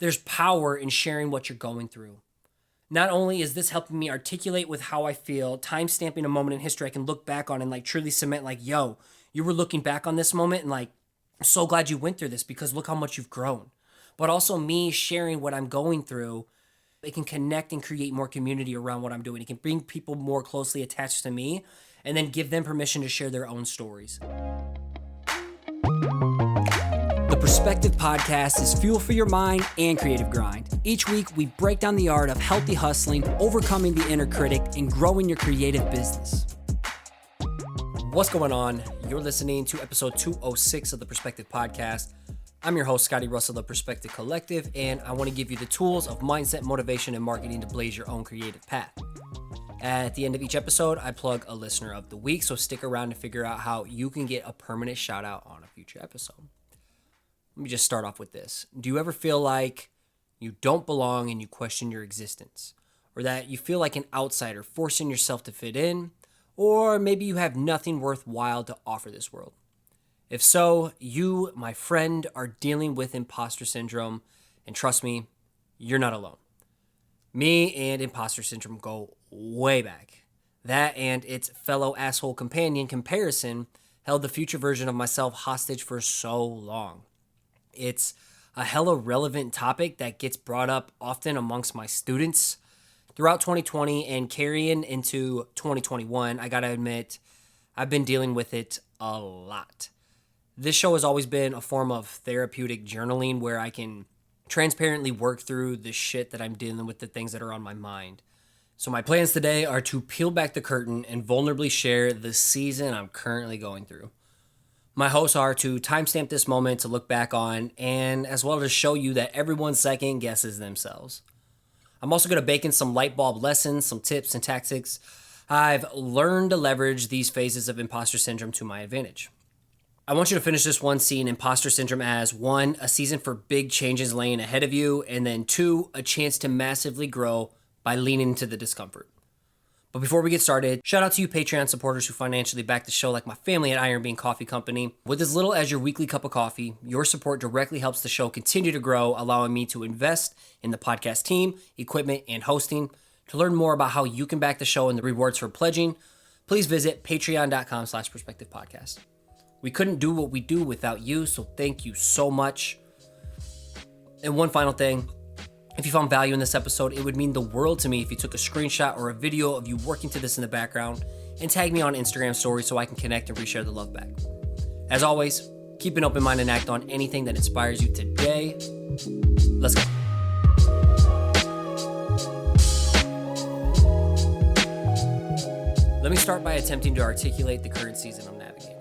There's power in sharing what you're going through. Not only is this helping me articulate with how I feel, time stamping a moment in history I can look back on and like truly cement like, yo, you were looking back on this moment and like, I'm so glad you went through this because look how much you've grown. But also me sharing what I'm going through, it can connect and create more community around what I'm doing. It can bring people more closely attached to me and then give them permission to share their own stories. The Perspective Podcast is fuel for your mind and creative grind. Each week, we break down the art of healthy hustling, overcoming the inner critic, and growing your creative business. What's going on? You're listening to episode 206 of the Perspective Podcast. I'm your host, Scotty.D.Russell, the Perspective Collective, and I want to give you the tools of mindset, motivation, and marketing to blaze your own creative path. At the end of each episode, I plug a listener of the week, so stick around to figure out how you can get a permanent shout out on a future episode. Let me just start off with this. Do you ever feel like you don't belong and you question your existence? Or that you feel like an outsider, forcing yourself to fit in? Or maybe you have nothing worthwhile to offer this world? If so, you, my friend, are dealing with imposter syndrome, and trust me, you're not alone. Me and imposter syndrome go way back. That and its fellow asshole companion, comparison, held the future version of myself hostage for so long. It's a hella relevant topic that gets brought up often amongst my students throughout 2020 and carrying into 2021. I gotta admit, I've been dealing with it a lot. This show has always been a form of therapeutic journaling where I can transparently work through the shit that I'm dealing with, the things that are on my mind. So my plans today are to peel back the curtain and vulnerably share the season I'm currently going through. My hopes are to timestamp this moment to look back on, and as well as show you that everyone second guesses themselves. I'm also going to bake in some light bulb lessons, some tips and tactics I've learned to leverage these phases of imposter syndrome to my advantage. I want you to finish this one seeing imposter syndrome as 1, a season for big changes laying ahead of you, and then 2, a chance to massively grow by leaning into the discomfort. But before we get started, shout out to you Patreon supporters who financially back the show, like my family at Iron Bean Coffee Company. With as little as your weekly cup of coffee, your support directly helps the show continue to grow, allowing me to invest in the podcast team, equipment, and hosting. To learn more about how you can back the show and the rewards for pledging, please visit patreon.com/perspectivepodcast. We couldn't do what we do without you, so thank you so much. And one final thing. If you found value in this episode, it would mean the world to me if you took a screenshot or a video of you working to this in the background and tag me on Instagram stories so I can connect and reshare the love back. As always, keep an open mind and act on anything that inspires you today. Let's go. Let me start by attempting to articulate the current season I'm navigating.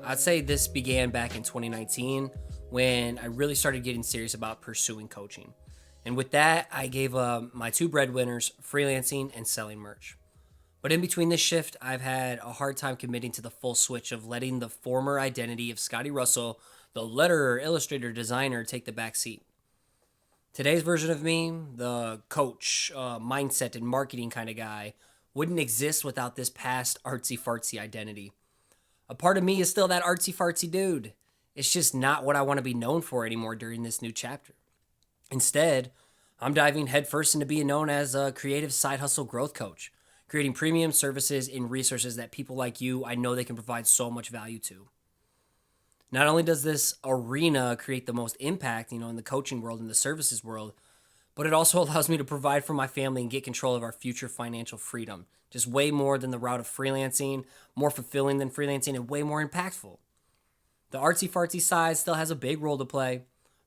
I'd say this began back in 2019 when I really started getting serious about pursuing coaching. And with that, I gave my 2 breadwinners, freelancing and selling merch. But in between this shift, I've had a hard time committing to the full switch of letting the former identity of Scotty.D.Russell, the letterer, illustrator, designer, take the back seat. Today's version of me, the coach, mindset, and marketing kind of guy, wouldn't exist without this past artsy-fartsy identity. A part of me is still that artsy-fartsy dude. It's just not what I want to be known for anymore during this new chapter. Instead, I'm diving headfirst into being known as a creative side hustle growth coach, creating premium services and resources that people like you, I know they can provide so much value to. Not only does this arena create the most impact, in the coaching world and the services world, but it also allows me to provide for my family and get control of our future financial freedom. Just way more than the route of freelancing, more fulfilling than freelancing, and way more impactful. The artsy-fartsy side still has a big role to play,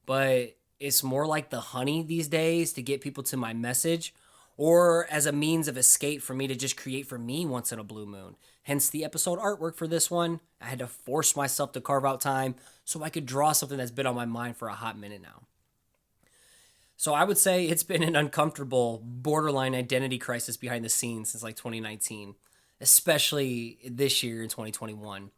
but it's more like the honey these days to get people to my message, or as a means of escape for me to just create for me once in a blue moon. Hence the episode artwork for this one. I had to force myself to carve out time so I could draw something that's been on my mind for a hot minute now. So I would say it's been an uncomfortable, borderline identity crisis behind the scenes since 2019, especially this year in 2021.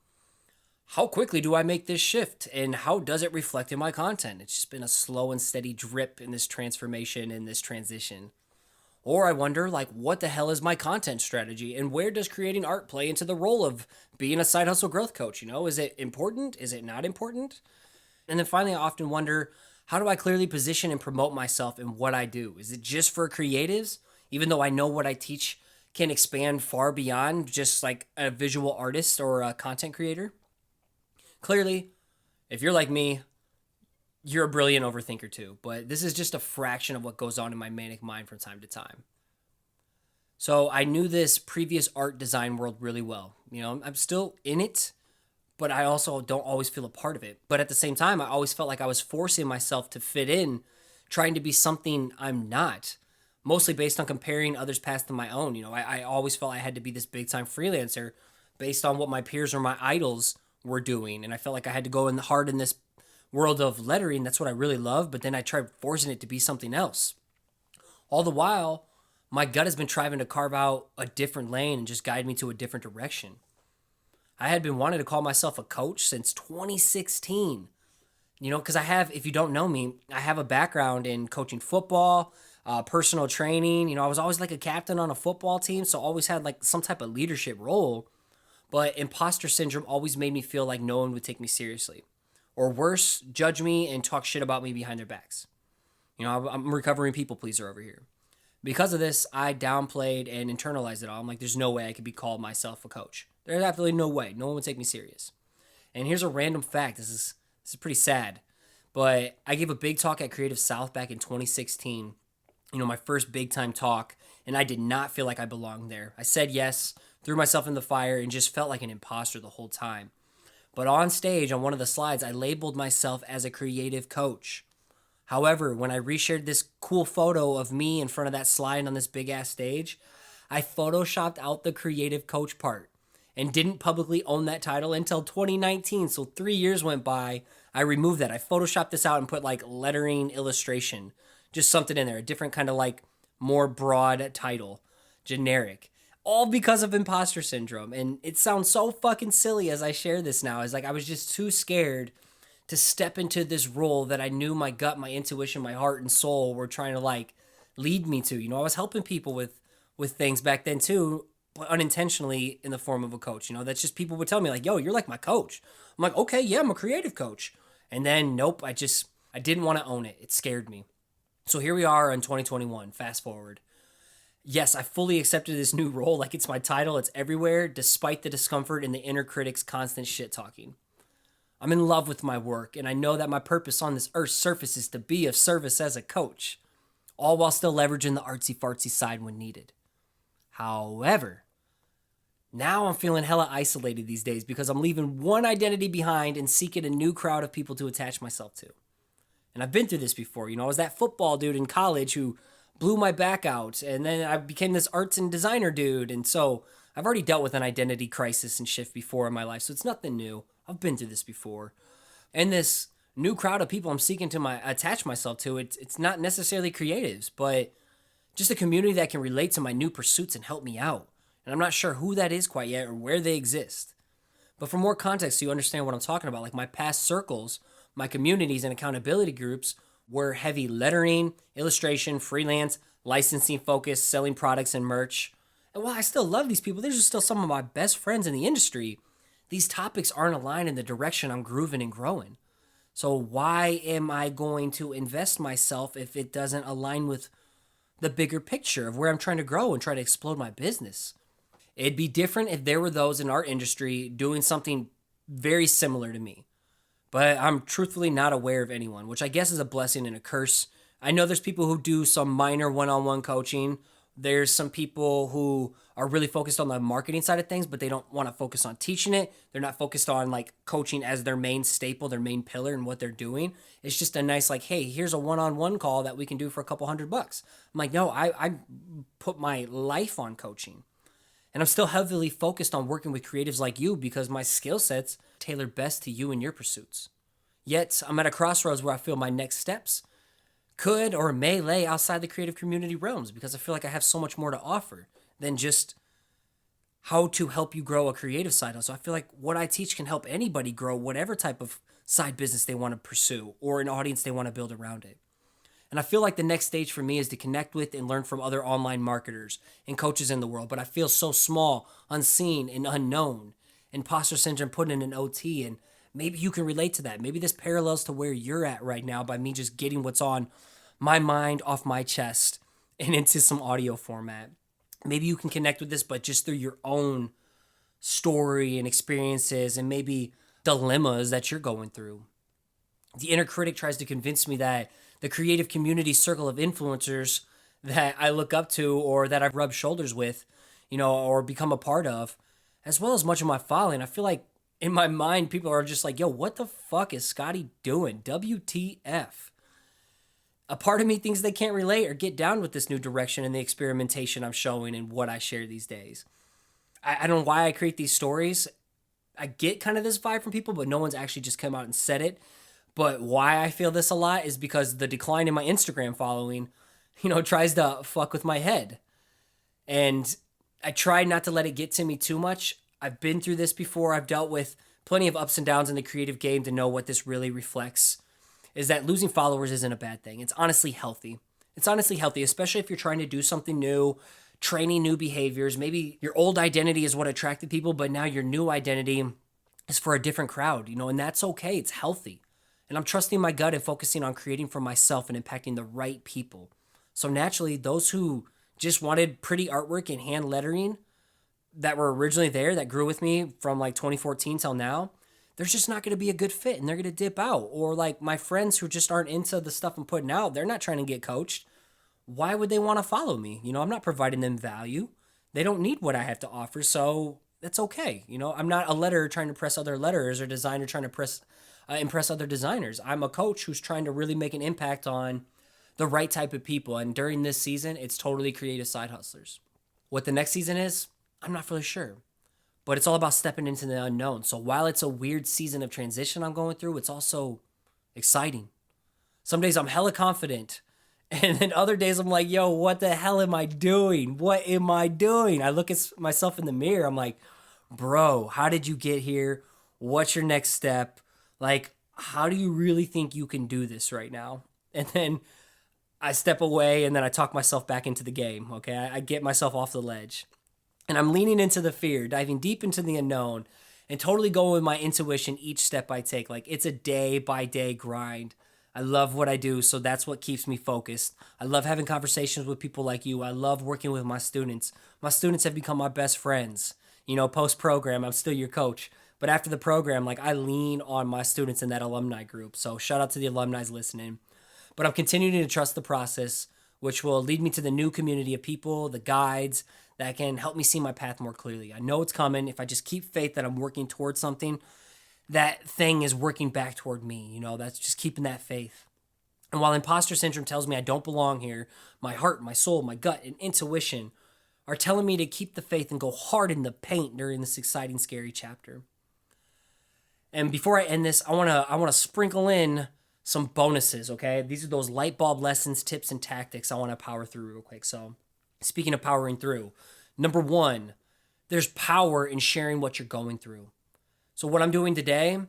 How quickly do I make this shift, and how does it reflect in my content? It's just been a slow and steady drip in this transformation and this transition. Or I wonder, what the hell is my content strategy, and where does creating art play into the role of being a side hustle growth coach? Is it important? Is it not important? And then finally, I often wonder, How do I clearly position and promote myself in what I do? Is it just for creatives? Even though I know what I teach can expand far beyond just like a visual artist or a content creator? Clearly, if you're like me, you're a brilliant overthinker too, but this is just a fraction of what goes on in my manic mind from time to time. So I knew this previous art design world really well. I'm still in it, but I also don't always feel a part of it. But at the same time, I always felt like I was forcing myself to fit in, trying to be something I'm not, mostly based on comparing others' paths to my own. I always felt I had to be this big time freelancer based on what my peers or my idols were doing. And I felt like I had to go in hard in this world of lettering. That's what I really love. But then I tried forcing it to be something else. All the while, my gut has been trying to carve out a different lane and just guide me to a different direction. I had been wanting to call myself a coach since 2016. Because if you don't know me, I have a background in coaching football, personal training. I was always like a captain on a football team, so always had like some type of leadership role. But imposter syndrome always made me feel like no one would take me seriously. Or worse, judge me and talk shit about me behind their backs. I'm a recovering people pleaser over here. Because of this, I downplayed and internalized it all. I'm like, there's no way I could be called myself a coach. There's absolutely no way. No one would take me serious. And here's a random fact. This is pretty sad. But I gave a big talk at Creative South back in 2016. My first big time talk. And I did not feel like I belonged there. I said yes, threw myself in the fire, and just felt like an imposter the whole time. But on stage, on one of the slides, I labeled myself as a creative coach. However, when I reshared this cool photo of me in front of that slide on this big ass stage, I photoshopped out the creative coach part and didn't publicly own that title until 2019. So 3 years went by. I removed that. I photoshopped this out and put like lettering illustration, just something in there, a different kind of like more broad title, generic, all because of imposter syndrome. And it sounds so fucking silly as I share this now. It's like I was just too scared to step into this role that I knew my gut, my intuition, my heart and soul were trying to like lead me to. I was helping people with things back then too, but unintentionally in the form of a coach. That's just people would tell me like, yo, you're like my coach. I'm like, okay, yeah, I'm a creative coach. And then nope, I didn't want to own it. It scared me. So here we are in 2021, fast forward. Yes, I fully accepted this new role like it's my title, it's everywhere, despite the discomfort and the inner critic's constant shit talking. I'm in love with my work, and I know that my purpose on this earth's surface is to be of service as a coach, all while still leveraging the artsy-fartsy side when needed. However, now I'm feeling hella isolated these days because I'm leaving one identity behind and seeking a new crowd of people to attach myself to. And I've been through this before. I was that football dude in college who blew my back out, and then I became this arts and designer dude, and so I've already dealt with an identity crisis and shift before in my life, so it's nothing new. I've been through this before. And this new crowd of people I'm seeking to attach myself to, it's not necessarily creatives, but just a community that can relate to my new pursuits and help me out. And I'm not sure who that is quite yet or where they exist. But for more context so you understand what I'm talking about, like my past circles, my communities and accountability groups were heavy lettering, illustration, freelance, licensing focused, selling products and merch. And while I still love these people, they're just still some of my best friends in the industry. These topics aren't aligned in the direction I'm grooving and growing. So why am I going to invest myself if it doesn't align with the bigger picture of where I'm trying to grow and try to explode my business? It'd be different if there were those in our industry doing something very similar to me. But I'm truthfully not aware of anyone, which I guess is a blessing and a curse. I know there's people who do some minor one-on-one coaching. There's some people who are really focused on the marketing side of things, but they don't want to focus on teaching it. They're not focused on like coaching as their main staple, their main pillar in what they're doing. It's just a nice like, hey, here's a one-on-one call that we can do for a couple $100. I'm like, no, I put my life on coaching. And I'm still heavily focused on working with creatives like you because my skill sets tailor best to you and your pursuits. Yet I'm at a crossroads where I feel my next steps could or may lay outside the creative community realms because I feel like I have so much more to offer than just how to help you grow a creative side. So I feel like what I teach can help anybody grow whatever type of side business they want to pursue or an audience they want to build around it. And I feel like the next stage for me is to connect with and learn from other online marketers and coaches in the world. But I feel so small, unseen, and unknown. Imposter syndrome put in an OT and maybe you can relate to that. Maybe this parallels to where you're at right now by me just getting what's on my mind off my chest and into some audio format. Maybe you can connect with this, but just through your own story and experiences and maybe dilemmas that you're going through. The inner critic tries to convince me that the creative community circle of influencers that I look up to or that I've rubbed shoulders with, or become a part of, as well as much of my following, I feel like in my mind, people are just like, yo, what the fuck is Scotty doing? WTF? A part of me thinks they can't relate or get down with this new direction and the experimentation I'm showing and what I share these days. I don't know why I create these stories. I get kind of this vibe from people, but no one's actually just come out and said it. But why I feel this a lot is because the decline in my Instagram following, tries to fuck with my head. And I try not to let it get to me too much. I've been through this before. I've dealt with plenty of ups and downs in the creative game to know what this really reflects. Is that losing followers isn't a bad thing. It's honestly healthy. It's honestly healthy, especially if you're trying to do something new, training new behaviors. Maybe your old identity is what attracted people, but now your new identity is for a different crowd, and that's okay. It's healthy. And I'm trusting my gut and focusing on creating for myself and impacting the right people. So naturally, those who just wanted pretty artwork and hand lettering that were originally there, that grew with me from like 2014 till now, there's just not going to be a good fit and they're going to dip out. Or like my friends who just aren't into the stuff I'm putting out, they're not trying to get coached. Why would they want to follow me? I'm not providing them value. They don't need what I have to offer, so that's okay. I'm not a letterer trying to press other letterers or designer trying to impress other designers. I'm a coach who's trying to really make an impact on the right type of people. And during this season, it's totally creative side hustlers. What the next season is, I'm not really sure. But it's all about stepping into the unknown. So while it's a weird season of transition I'm going through, it's also exciting. Some days I'm hella confident. And then other days I'm like, yo, what the hell am I doing? What am I doing? I look at myself in the mirror. I'm like, bro, how did you get here? What's your next step? Like, how do you really think you can do this right now? And then I step away and then I talk myself back into the game, okay? I get myself off the ledge. And I'm leaning into the fear, diving deep into the unknown, and totally going with my intuition each step I take. Like, it's a day-by-day grind. I love what I do, so that's what keeps me focused. I love having conversations with people like you. I love working with my students. My students have become my best friends. Post-program, I'm still your coach. But after the program, I lean on my students in that alumni group. So shout out to the alumni listening. But I'm continuing to trust the process, which will lead me to the new community of people, the guides, that can help me see my path more clearly. I know it's coming. If I just keep faith that I'm working towards something, that thing is working back toward me. That's just keeping that faith. And while imposter syndrome tells me I don't belong here, my heart, my soul, my gut, and intuition are telling me to keep the faith and go hard in the paint during this exciting, scary chapter. And before I end this, I wanna sprinkle in some bonuses, okay? These are those light bulb lessons, tips, and tactics I want to power through real quick. So speaking of powering through, number one, there's power in sharing what you're going through. So what I'm doing today,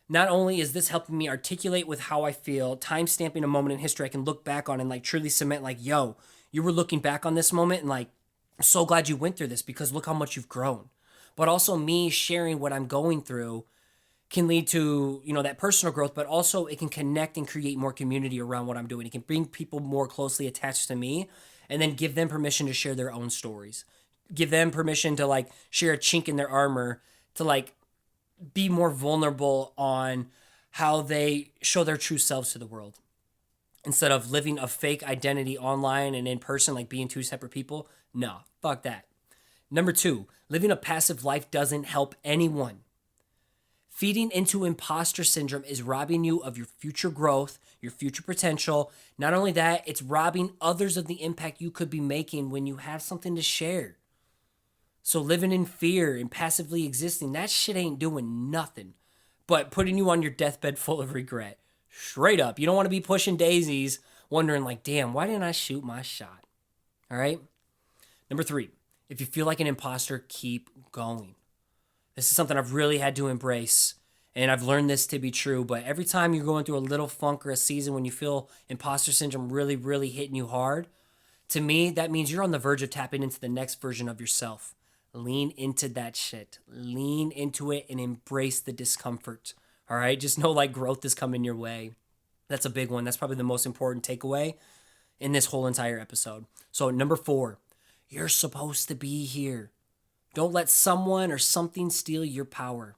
not only is this helping me articulate with how I feel, time stamping a moment in history I can look back on and truly cement yo, you were looking back on this moment and I'm so glad you went through this because look how much you've grown. But also me sharing what I'm going through can lead to, that personal growth, but also it can connect and create more community around what I'm doing. It can bring people more closely attached to me and then give them permission to share their own stories. Give them permission to share a chink in their armor, to be more vulnerable on how they show their true selves to the world. Instead of living a fake identity online and in person, being two separate people. No, fuck that. Number two, living a passive life doesn't help anyone. Feeding into imposter syndrome is robbing you of your future growth, your future potential. Not only that, it's robbing others of the impact you could be making when you have something to share. So living in fear and passively existing, that shit ain't doing nothing but putting you on your deathbed full of regret. Straight up. You don't want to be pushing daisies wondering damn, why didn't I shoot my shot? All right? Number three, if you feel like an imposter, keep going. This is something I've really had to embrace, and I've learned this to be true, but every time you're going through a little funk or a season when you feel imposter syndrome really, really hitting you hard, to me, that means you're on the verge of tapping into the next version of yourself. Lean into that shit. Lean into it and embrace the discomfort. All right. Just know like growth is coming your way. That's a big one. That's probably the most important takeaway in this whole entire episode. So number 4, you're supposed to be here. Don't let someone or something steal your power.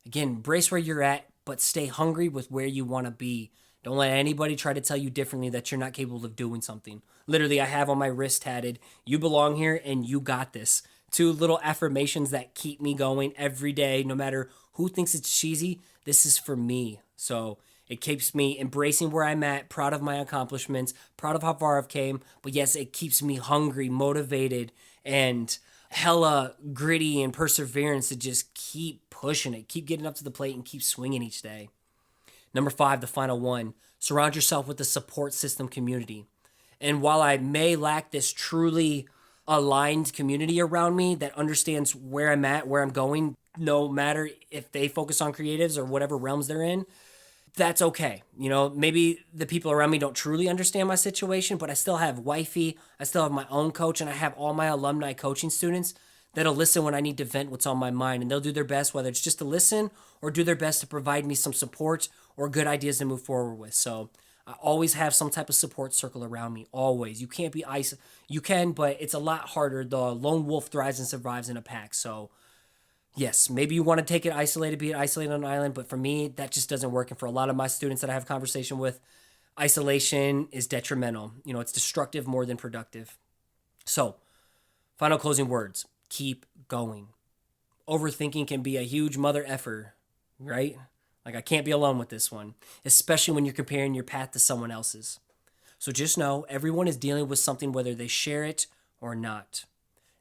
Again, brace where you're at, but stay hungry with where you want to be. Don't let anybody try to tell you differently that you're not capable of doing something. Literally, I have on my wrist tatted, "You belong here and you got this." 2 little affirmations that keep me going every day, no matter who thinks it's cheesy. This is for me. So it keeps me embracing where I'm at, proud of my accomplishments, proud of how far I've came. But yes, it keeps me hungry, motivated, and hella gritty and perseverance to just keep pushing it, keep getting up to the plate, and keep swinging each day. Number 5, the final one, surround yourself with a support system community. And while I may lack this truly aligned community around me that understands where I'm at, where I'm going, no matter if they focus on creatives or whatever realms they're in, that's okay. Maybe the people around me don't truly understand my situation, but I still have wifey, I still have my own coach, and I have all my alumni coaching students that'll listen when I need to vent what's on my mind, and they'll do their best, whether it's just to listen or do their best to provide me some support or good ideas to move forward with. So I always have some type of support circle around me, always. You can't be you can, but it's a lot harder. The lone wolf thrives and survives in a pack. So yes, maybe you want to take it isolated, be it isolated on an island, but for me, that just doesn't work. And for a lot of my students that I have conversation with, isolation is detrimental. It's destructive more than productive. So, final closing words, keep going. Overthinking can be a huge mother effer, right? Like, I can't be alone with this one, especially when you're comparing your path to someone else's. So just know everyone is dealing with something, whether they share it or not.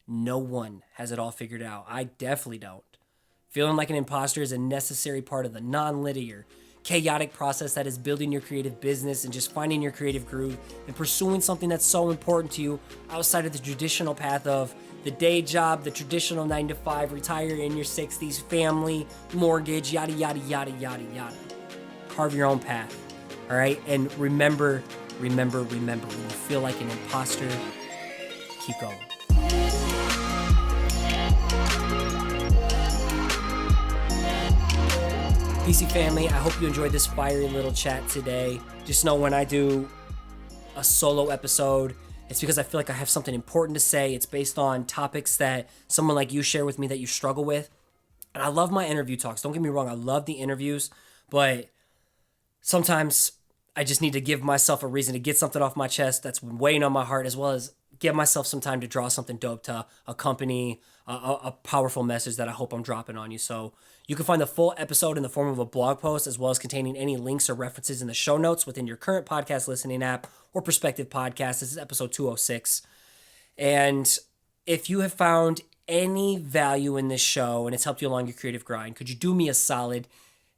No one has it all figured out. I definitely don't. Feeling like an imposter is a necessary part of the non-linear, chaotic process that is building your creative business and just finding your creative groove and pursuing something that's so important to you outside of the traditional path of the day job, the traditional 9-to-5, retire in your 60s, family, mortgage, yada, yada, yada, yada, yada. Carve your own path, all right? And remember, when you feel like an imposter, keep going. PC family, I hope you enjoyed this fiery little chat today. Just know when I do a solo episode, it's because I feel like I have something important to say. It's based on topics that someone like you share with me that you struggle with. And I love my interview talks. Don't get me wrong, I love the interviews, but sometimes I just need to give myself a reason to get something off my chest that's been weighing on my heart, as well as give myself some time to draw something dope to accompany a powerful message that I hope I'm dropping on you. So you can find the full episode in the form of a blog post, as well as containing any links or references in the show notes within your current podcast listening app or prospective podcast. This is episode 206. And if you have found any value in this show and it's helped you along your creative grind, could you do me a solid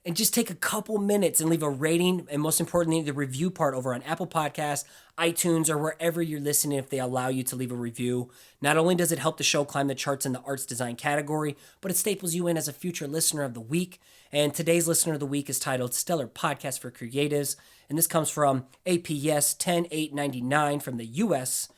and just take a couple minutes and leave a rating, and most importantly, the review part over on Apple Podcasts, iTunes, or wherever you're listening if they allow you to leave a review. Not only does it help the show climb the charts in the arts design category, but it staples you in as a future listener of the week. And today's listener of the week is titled Stellar Podcast for Creatives, and this comes from APS 10899 from the US.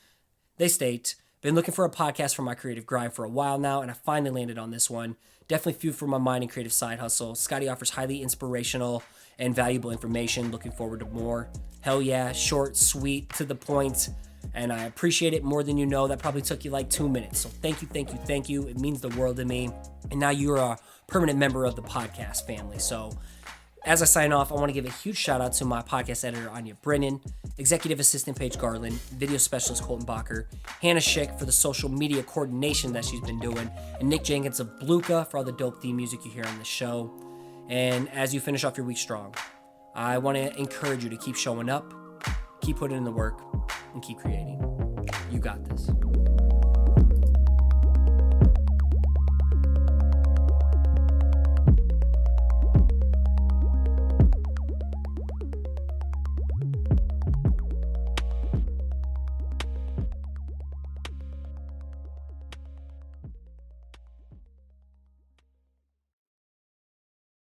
They state, been looking for a podcast for my creative grind for a while now, and I finally landed on this one. Definitely food for my mind and creative side hustle. Scotty offers highly inspirational and valuable information. Looking forward to more. Hell yeah, short, sweet, to the point, and I appreciate it more than you know. That probably took you like 2 minutes. So thank you. It means the world to me. And now you're a permanent member of the podcast family. So as I sign off, I want to give a huge shout out to my podcast editor, Anya Brennan, executive assistant, Paige Garland, video specialist, Colton Bacher, Hannah Schick for the social media coordination that she's been doing, and Nick Jenkins of Bluka for all the dope theme music you hear on the show. And as you finish off your week strong, I want to encourage you to keep showing up, keep putting in the work, and keep creating. You got this.